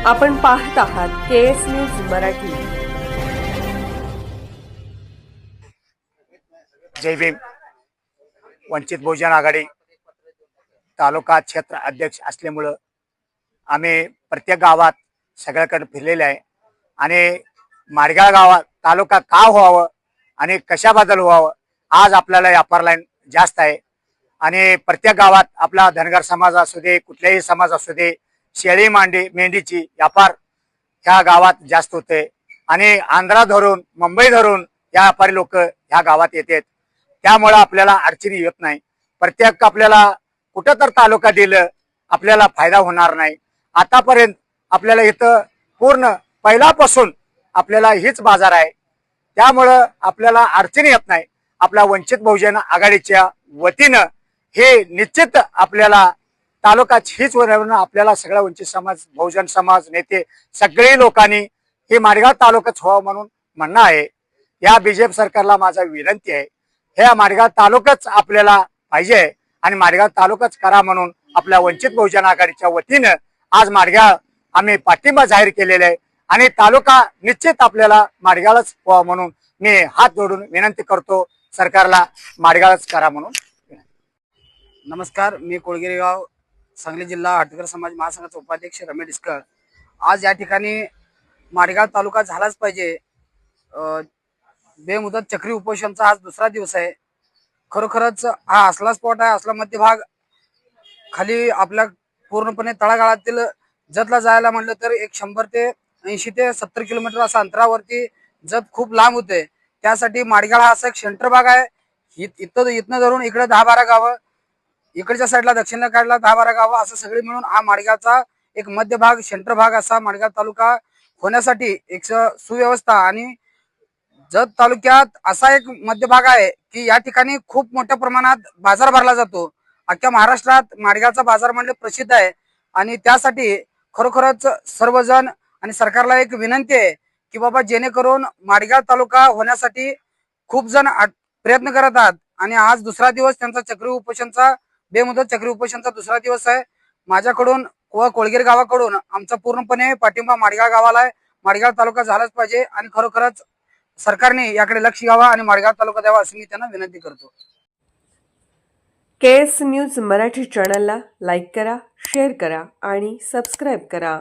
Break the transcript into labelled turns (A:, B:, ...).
A: आपण पाहत आहात केएस न्यूज मराठी।
B: जय भीम। वंचित बहुजन आघाडी तालुका क्षेत्र अध्यक्ष असल्यामुळे आम्ही प्रत्येक गावात सगळ्याकडे फिरलेले आहे आणि माडगाव गावात तालुका का व्हावं आणि कशाबद्दल व्हावं आज आपल्याला व्यापार लाईन जास्त आहे आणि प्रत्येक गावात आपला धनगर समाज असू दे कुठलाही समाज असू दे शेळी मेंढीची व्यापार ह्या गावात जास्त होते आणि आंध्रा धरून मुंबई धरून या व्यापारी लोक ह्या गावात येतात। त्यामुळे आपल्याला अडचणी येत नाही। प्रत्येक आपल्याला कुठं तर तालुका दिलं आपल्याला फायदा होणार नाही। आतापर्यंत आपल्याला इथं पूर्ण पहिल्यापासून आपल्याला हीच बाजार आहे, त्यामुळं आपल्याला अडचणी येत नाही। आपल्या वंचित बहुजन आघाडीच्या वतीनं हे निश्चित आपल्याला तालुकाच हीच आपल्याला सगळा वंचित समाज बहुजन समाज नेते सगळे लोकांनी हे माडगाव तालुकाच व्हावं म्हणून म्हणणं आहे। या बीजेपी सरकारला माझा विनंती आहे, हे माडगाव तालुकाच आपल्याला पाहिजे आणि माडगाव तालुकाच करा म्हणून आपल्या वंचित बहुजन आघाडीच्या वतीनं आज माडगाव आम्ही पाठिंबा जाहीर केलेला आहे आणि तालुका निश्चित आपल्याला माडगावच व्हावं म्हणून मी हात जोडून विनंती करतो सरकारला माडगावच करा म्हणून।
C: नमस्कार, मी कोळगिरी गाव सांगली जिल्हा हटकर समाज महासंघाचा उपाध्यक्ष रमेश डिस्कर। आज या ठिकाणी माडगाव तालुका झालाच पाहिजे बेमुदत चक्री उपोषणचा आज दुसरा दिवस आहे। खरोखरच हा असला स्पॉट आहे, असला मध्यभाग खाली आपल्या पूर्णपणे तळागाळातील जतला जायला म्हटलं तर एक 100 ते 80 ते 70 किलोमीटर असा अंतरावरती जत खूप लांब होते। त्यासाठी माडगाव हा असा एक सेंटर भाग आहे। इथनं धरून इकडे 10-12 गावं, इकडच्या साईडला दक्षिणला काढला 10-12 गावं, असं सगळे मिळून हा माडगावचा एक मध्यभाग सेंटर भाग असा माडगाव तालुका होण्यासाठी एक सुव्यवस्था आणि जत तालुक्यात असा एक मध्यभाग आहे की या ठिकाणी खूप मोठ्या प्रमाणात बाजार भरला जातो। अख्ख्या महाराष्ट्रात माडगावचा बाजार म्हणजे प्रसिद्ध आहे आणि त्यासाठी खरोखरच सर्वजण आणि सरकारला एक विनंती आहे की बाबा जेणेकरून माडगाव तालुका होण्यासाठी खूप जण प्रयत्न करत आहेत आणि आज दुसरा दिवस त्यांचा चक्री उपोषणचा बेमुदत चक्री उपोषणचा दुसरा दिवस आहे। माझ्याकडून व कोळगीर गावाकडून आमचा पूर्णपणे पाठिंबा माडगाव गावाला आहे। माडगाव तालुका झालाच पाहिजे आणि खरोखरच सरकारने याकडे लक्ष द्यावा आणि माडगाव तालुका द्यावा अशी मी त्यांना विनंती करतो।
A: केएस न्यूज मराठी चॅनलला लाईक करा, शेअर करा आणि सबस्क्राईब करा।